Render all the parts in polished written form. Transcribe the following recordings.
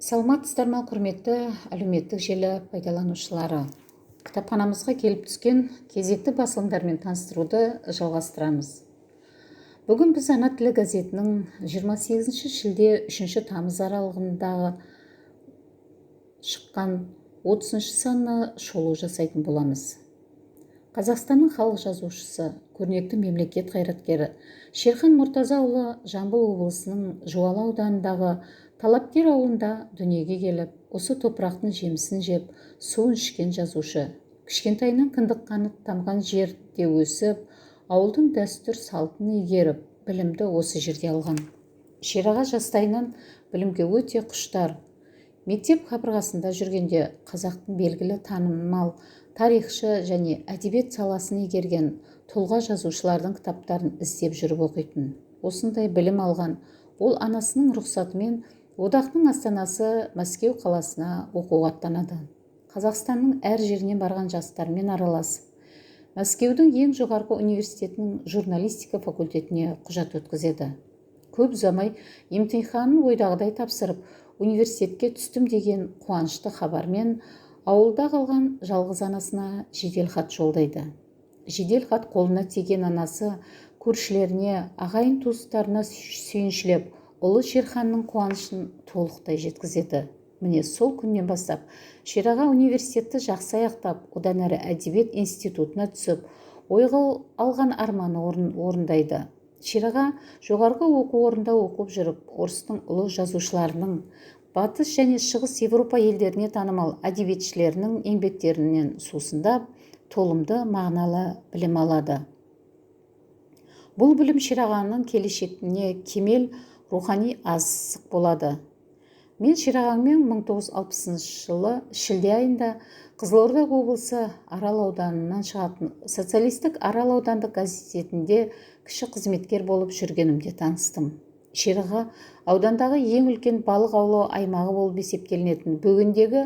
Саламатсыздар ма, құрметті әлеуметтік желі пайдаланушылары. Кітапханамызға келіп түскен кезекті басылымдармен таныстыруды жалғастырамыз. Бүгін біз Ана тілі газетінің 28 шілде 3 тамыз аралығындағы шыққан 30 санына шолу жасайтын боламыз. Қазақстанның халық жазушысы, көрнекті мемлекет қайраткері Шерхан Мұртазаұлы Жамбыл облысының Жуалы ауданындағы Талапкер ауылында дүниеге келіп, осы топырақтың жемісін жеп, суын ішкен жазушы. Кішкентайынан кіндік қанып тамған жерде өсіп, ауылдың дәстүр салтын игеріп, білімді осы жерде алған. Шераға жастайынан білімге өте құштар. Мектеп қабырғасында жүргенде қазақтың белгілі танымал тарихшы және әдебиет саласын игерген тұлға жазушылардың кітаптарын іздеп жүріп оқитын. Осындай білім алған ол анасының рұқсатымен одақтың астанасы Мәскеу қаласына оқуға аттанады. Қазақстанның әр жерінен барған жастармен араласып, Мәскеудің ең жоғарғы университетінің журналистика факультетіне құжат өткізеді. Көп ұзамай емтиханын ойдағыдай тапсырып, университетке түстім деген қуанышты хабармен ауылда қалған жалғыз анасына жедел хат жолдайды. Жедел хат қолына тиген анасы көршілеріне, ағайын туыстарына сүйіншілеп, ұлы Шерханның қуанышын толықтай жеткізеді. Міне сол күннен бастап Шераға университетті жақсы аяқтап, одан әрі әдебиет институтына түсіп, ойға алған арманы орындайды. Шераға жоғарғы оқу орнында оқып жүріп, орыстың ұлы жазушыларының, батыс және шығыс Европа елдеріне танымал әдебиетшілерінің еңбектерінен сусындап, толымды мағыналы білім алады. Бұл білім Шерағаның келешегіне кемел рухани азық болады. Мен Шерағаңмен 1960 жылы шілде айында Қызылорда облысы Арал ауданынан шығатын социалистік Арал аудандық газетінде кіші қызметкер болып жүргенімде таныстым. Шераға аудандағы ең үлкен балық аулау аймағы болып есептелінетін бүгіндегі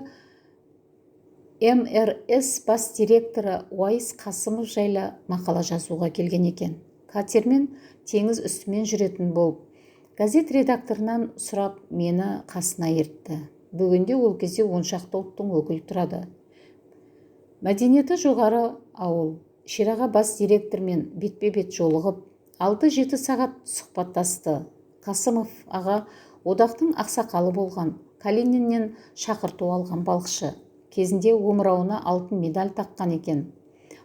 МРС бас директоры Уайс Қасымов жайлы мақала жазуға келген екен. Катермен теңіз үстімен жүретін болып, газет редакторынан сұрап мені қасына ертті. Бүгінде ол кезде 10 шақты ұлттың өкілі тұрады. Мәдениеті жоғары ауыл. Шераға бас директормен бетпе-бет жолығып, 6-7 сағат сұхбаттасты. Қасымов аға одақтың ақсақалы болған, Калининнен шақырту алған балықшы. Кезінде омырауына алтын медаль таққан екен.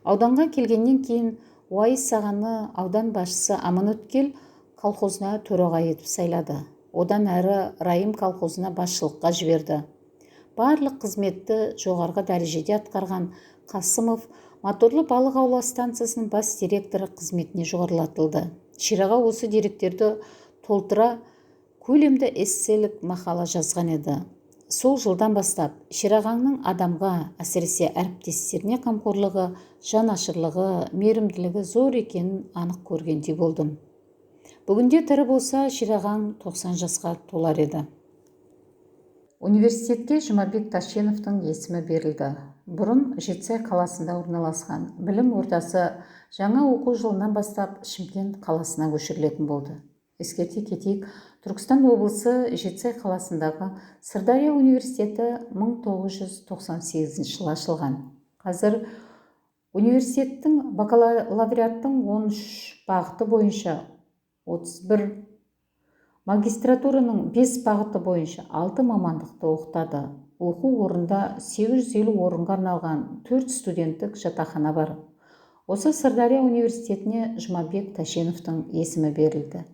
Ауданға келгеннен кейін Уайс ағаны аудан басшысы Аманөткел колхозына төраға етіп сайлады. Одан әрі Райым колхозына басшылыққа жіберді. Барлық қызметті жоғарғы дәрежеде атқарған Қасымов моторлы балық аулау станциясының бас директоры қызметіне жоғарылатылды. Шераға осы деректерді толтыра көлемді эсселік мақала жазған еді. Сол жылдан бастап Шерағаңның адамға, әсіресе әріптестеріне қамқорлығы, жанашырлығы, мейірімділігі зор екенін анық көргендей болдым. Бүгінде тірі болса, Шерағаң 90 жасқа толар еді. Университетке Жұмабек Ташеновтың есімі берілді. Бұрын Жетісай қаласында орналасқан білім ордасы жаңа оқу жылынан бастап Шымкент қаласына көшірілетін болды. Ескерте кетейік, Түркістан облысы Жетісай қаласындағы Сырдария университеті 1998 жылы ашылған. Қазір университеттің бакалавриаттың 13 бағыты бойынша 31, магистратураның 5 бағыты бойынша 6 мамандықты оқытады. Оқу орында 850 орынға арналған 4 студенттік жатақхана бар. Осы Сырдария университетіне Жұмабек Ташеновтың есімі берілді.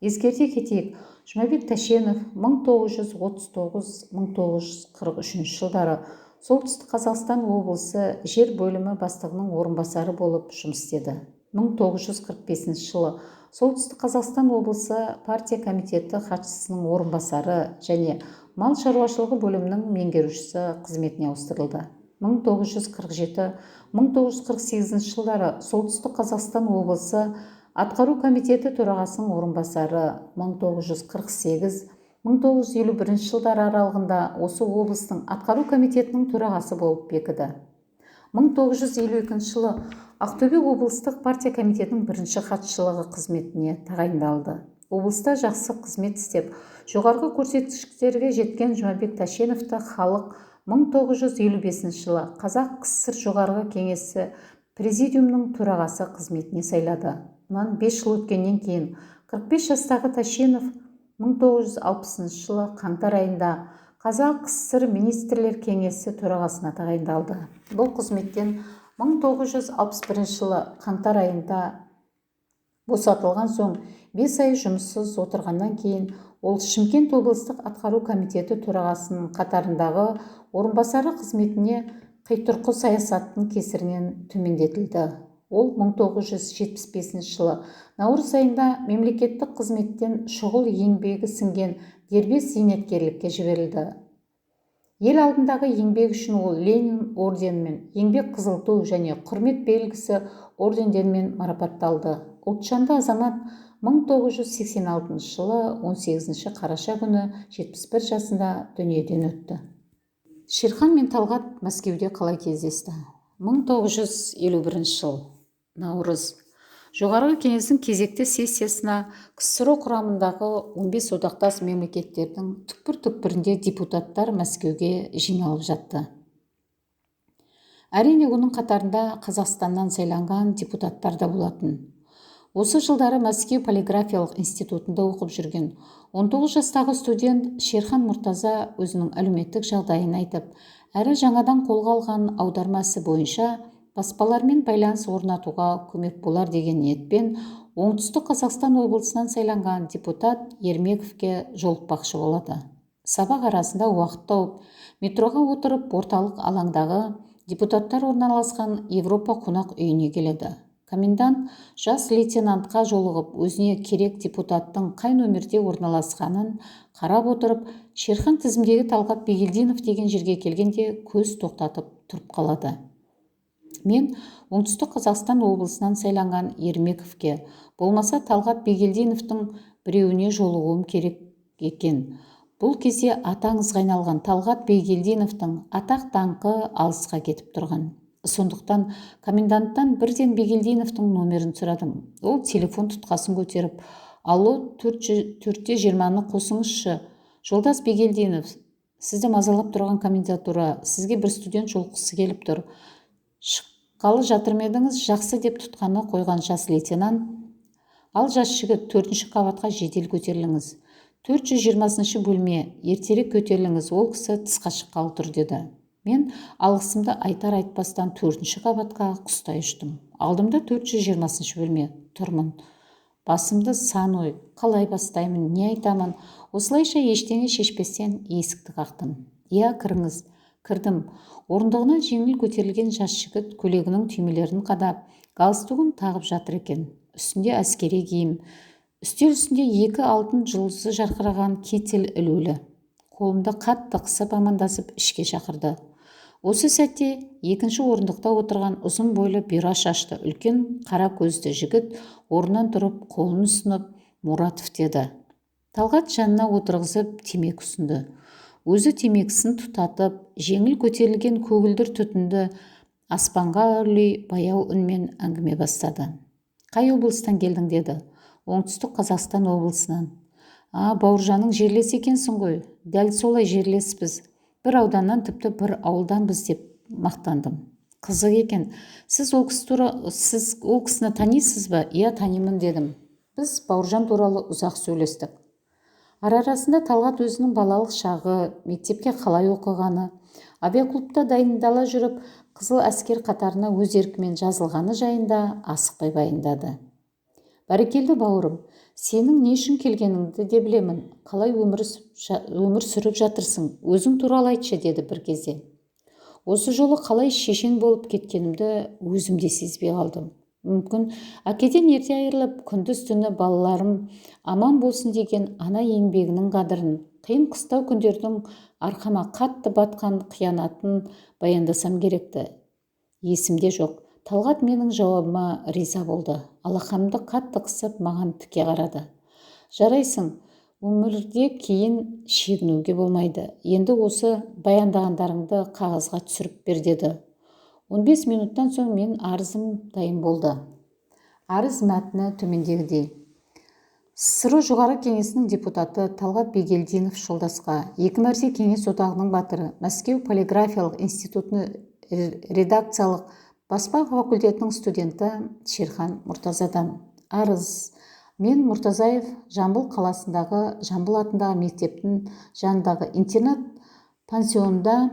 Ескерте кетейік, Жұмабек Ташенов 1939-1943 жылдары Солтүстік Қазақстан облысы жер бөлімі бастығының орынбасары болып жұмыс істеді. 1945 жылы Солтүстік Қазақстан облысы партия комитеті хатшысының орынбасары және мал шаруашылығы бөлімінің меңгерушісі қызметіне ауыстырылды. 1947-1948 жылдары Солтүстік Қазақстан облысы атқару комитеті төрағасының орынбасары, 1948-1951 жылдар аралығында осы облыстың атқару комитетінің төрағасы болып бекіді. 1952 жылы Ақтөбе облыстық партия комитетінің бірінші хатшылығы қызметіне тағайындалды. Облыста жақсы қызмет істеп, жоғарғы көрсеткіштерге жеткен Жұмабек Тәшеновті халық 1955 жылы Қазақ КСР жоғарғы кеңесі президиумның төрағасы қызметіне сайлады. Мұнан 5 жыл өткеннен кейін 45 жастағы Тәшенов 1960 жылы қаңтар айында Қазақ КСР министрлер кеңесі төрағасына тағайындалды. Бұл қызметтен 1961 жылы қаңтар айында босатылған соң 5 ай жұмыссыз отырғаннан кейін ол Шымкент облыстық атқару комитеті төрағасының қатарындағы орынбасары қызметіне қитұрқы саясаттың кесірінен төмендетілді. Ол 1975 жылы наурыз айында мемлекеттік қызметтен шұғыл еңбегі сіңген дербес зейнеткерлікке жіберілді. Ел алдындағы еңбек үшін ол Ленин орденімен, еңбек қызыл ту және құрмет белгісі ордендерімен марапатталды. Ұлтжанды азамат 1986 жылы 18 қараша күні 71 жасында дүниеден өтті. Шерхан мен Талғат Мәскеуде қалай кездесті? 1951 жыл наурыз. Жоғарғы кеңестің кезекті сессиясына КСРО құрамындағы 15 одақтас мемлекеттердің түкпір-түкпірінде депутаттар Мәскеуге жиналып жатты. Әрине, оның қатарында Қазақстаннан сайланған депутаттар да болатын. Осы жылдары Мәскеу полиграфиялық институтында оқып жүрген 19 жастағы студент Шерхан Мұртаза өзінің әлеуметтік жағдайын айтып, әрі жаңадан қолға алған аудармасы бойынша баспалармен байланыс орнатуға көмек болар деген ниетпен оңтүстік Қазақстан облысынан сайланған депутат Ермековке жолықпақшы болады. Сабақ арасында уақыт тауып, метроға отырып орталық алаңдағы депутаттар орналасқан Европа қонақ үйіне келеді. Комендант жас лейтенантқа жолығып, өзіне керек депутаттың қай нөмерде орналасқанын қарап отырып, Шерхан тізімдегі Талғат Бегелдинов деген жерге келгенде көз тоқтатып тұрып қалады. Мен оңтүстік Қазақстан облысынан сайланған Ермековке, болмаса Талғат Бегелдиновтың біреуіне жолығуым керек екен. Бұл кезде атаңызға айналған Талғат Бегелдиновтың атақ-даңқы алысқа кетіп тұрған. Сондықтан коменданттан бірден Бегелдиновтың номерін сұрадым. Ол телефон тұтқасын көтеріп, алло, 420-ны қосыңызшы. Жолдас Бегелдинов, сізді мазалап тұрған комендатура, сізге бір студент жолыққысы келіп тұр. Шыққалы жатыр ма едіңіз? Жақсы деп тұтқаны қойған жас лейтенант, ал жас жігіт 4-ші қабатқа жедел көтеріліңіз. 420 бөлме, ертерек көтеріліңіз, ол кісі тысқа шыққалы тұр деді. Мен алғысымды айтар-айтпастан 4-ші қабатқа құстай ұштым. Алдымда 420 бөлме, тұрмын. Басымды сан ой, қалай бастаймын, не айтамын? Осылайша ештеңе шешпестен есікті қақтым. Иә, кіріңіз. Кірдім. Орындығынан жеңіл көтерілген жас жігіт көйлегінің түймелерін қадап, галстугын тағып жатыр екен. Үстінде әскери киім. Үстел үстінде 2 алтын жұлдызы жарқыраған китель ілулі. Қолымды қатты қысып амандасып ішке шақырды. Осы сәтте екінші орындықта отырған ұзын бойлы бұйра шашты үлкен қара көзді жігіт орнынан тұрып қолын ұсынып, Мұратов деді. Талғат жанына отырғызып темекі ұсынды. Өзі темекісін тұтатып, жеңіл көтерілген көгілдір түтінді аспанға үрлей баяу үнмен әңгіме бастады. Қай облыстан келдің деді. Оңтүстік Қазақстан облысынан. Бауыржанның жерлес екенсің ғой. Дәл солай жерлеспіз. Бір ауданнан тіпті бір ауылданбыз деп мақтандым. Қызық екен. Сіз ол кісіні танисыз ба? Иә, танимын дедім. Біз Бауыржан туралы ұзақ сөйлестік. Арасында Талғат өзінің балалық шағы, мектепке қалай оқығаны, авиаклубта дайындала жүріп, қызыл әскер қатарына өз еркімен жазылғаны жайында асықпай баяндады. Бәрекелді бауырым, сенің не үшін келгеніңді де білемін. Қалай өмір сүріп жатырсың? Өзің туралы айтшы деді бір кезде. Осы жолы қалай шешен болып кеткенімді өзім де сезбей қалдым. Мүмкін әкеден ерте айырылып, күндіз-түні балаларым аман болсын деген ана еңбегінің қадірін, қиын қыстау күндердің арқама қатты батқан қиянатын баяндасам керекті. Есімде жоқ. Талғат менің жауабыма риза болды. Алақанымды қатты қысып маған тіке қарады. Жарайсың, өмірде кейін шегінуге болмайды. Енді осы баяндағандарыңды қағазға түсіріп бер деді. 15 минуттан соң мен арызым дайын болды. Арыз мәтіні төмендегідей. СССР жоғары кеңесінің депутаты Талғат Бегелдинов Жолдасқа, 2 мәрте кеңес одағының батыры, Мәскеу полиграфиялық институтының редакциялық баспа факультетінің студенті Шерхан Мұртазадан. Арыз. Мен Мұртазаев Жамбыл қаласындағы Жамбыл атындағы мектептің жанындағы интернат пансионында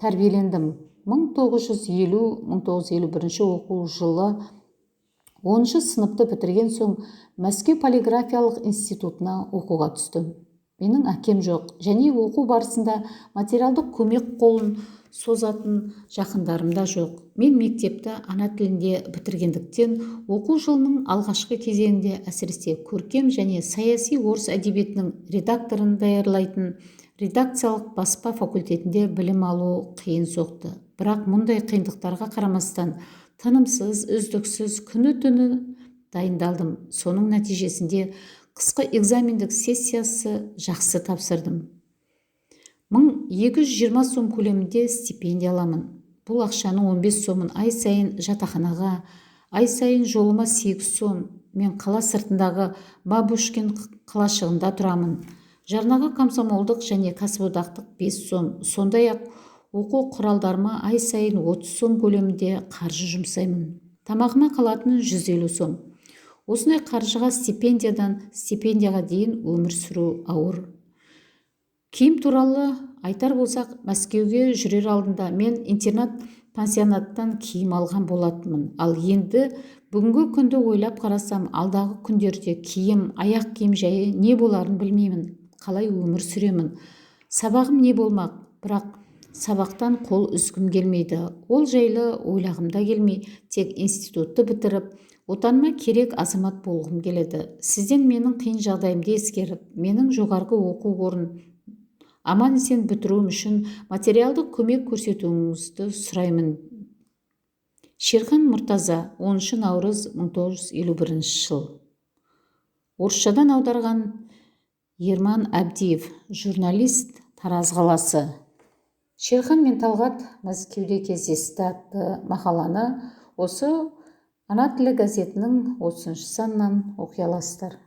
тәрбиелендім. 1950-1951 оқу жылы 10 сыныпты бітірген соң Мәскеу полиграфиялық институтына оқуға түстім. Менің әкем жоқ, және оқу барысында материалдық көмек қолын созатын жақындарым да жоқ. Мен мектепті ана тілінде бітіргендіктен оқу жылының алғашқы кезеңінде әсіресе көркем және саяси орыс әдебиетінің редакторын даярлайтын редакциялық баспа факультетінде білім алу қиын соқты. Бірақ мұндай қиындықтарға қарамастан тынымсыз, үздіксіз күні-түні дайындалдым. Соның нәтижесінде қысқы экзамендік сессиясы жақсы тапсырдым. 1220 сом көлемінде стипендия аламын. Бұл ақшаның 15 сомын ай сайын жатақханаға, ай сайын жолыма 8 сом. Мен қала сыртындағы Бабушкин қалашығында тұрамын. Жарнаға комсомолдық және кәсіподақтық 5 сом. Сондай-ақ оқу құралдарыма ай сайын 30 сом көлемінде қаржы жұмсаймын. Тамағыма қалатын 150 сом. Осындай қаржыға стипендияға дейін өмір сүру ауыр. Киім туралы айтар болсақ, Мәскеуге жүрер алдында мен интернат пансионаттан киім алған болатынмын. Ал енді бүгінгі күнді ойлап қарасам, алдағы күндерде киім, аяқ киім жайы не боларын білмеймін. Қалай өмір сүремін? Сабағым не болмақ? Бірақ сабақтан қол үзгім келмейді. Ол жайлы ойлағымда келмей, тек институтты бітіріп, отаныма керек азамат болғым келеді. Сізден менің қиын жағдайымды ескеріп, менің жоғарғы оқу орнын аман-есен бітіруім үшін материалдық көмек көрсетуіңізді сұраймын. Шерхан Мұртаза, 10 наурыз 1951 жыл. Орысшадан аударған Ерман Әбдиев, журналист, Тараз қаласы. Шерхан мен Талғат Мәскеуде кездесті атты мақаланы осы Ана тілі газетінің 30 санынан оқи аласыздар.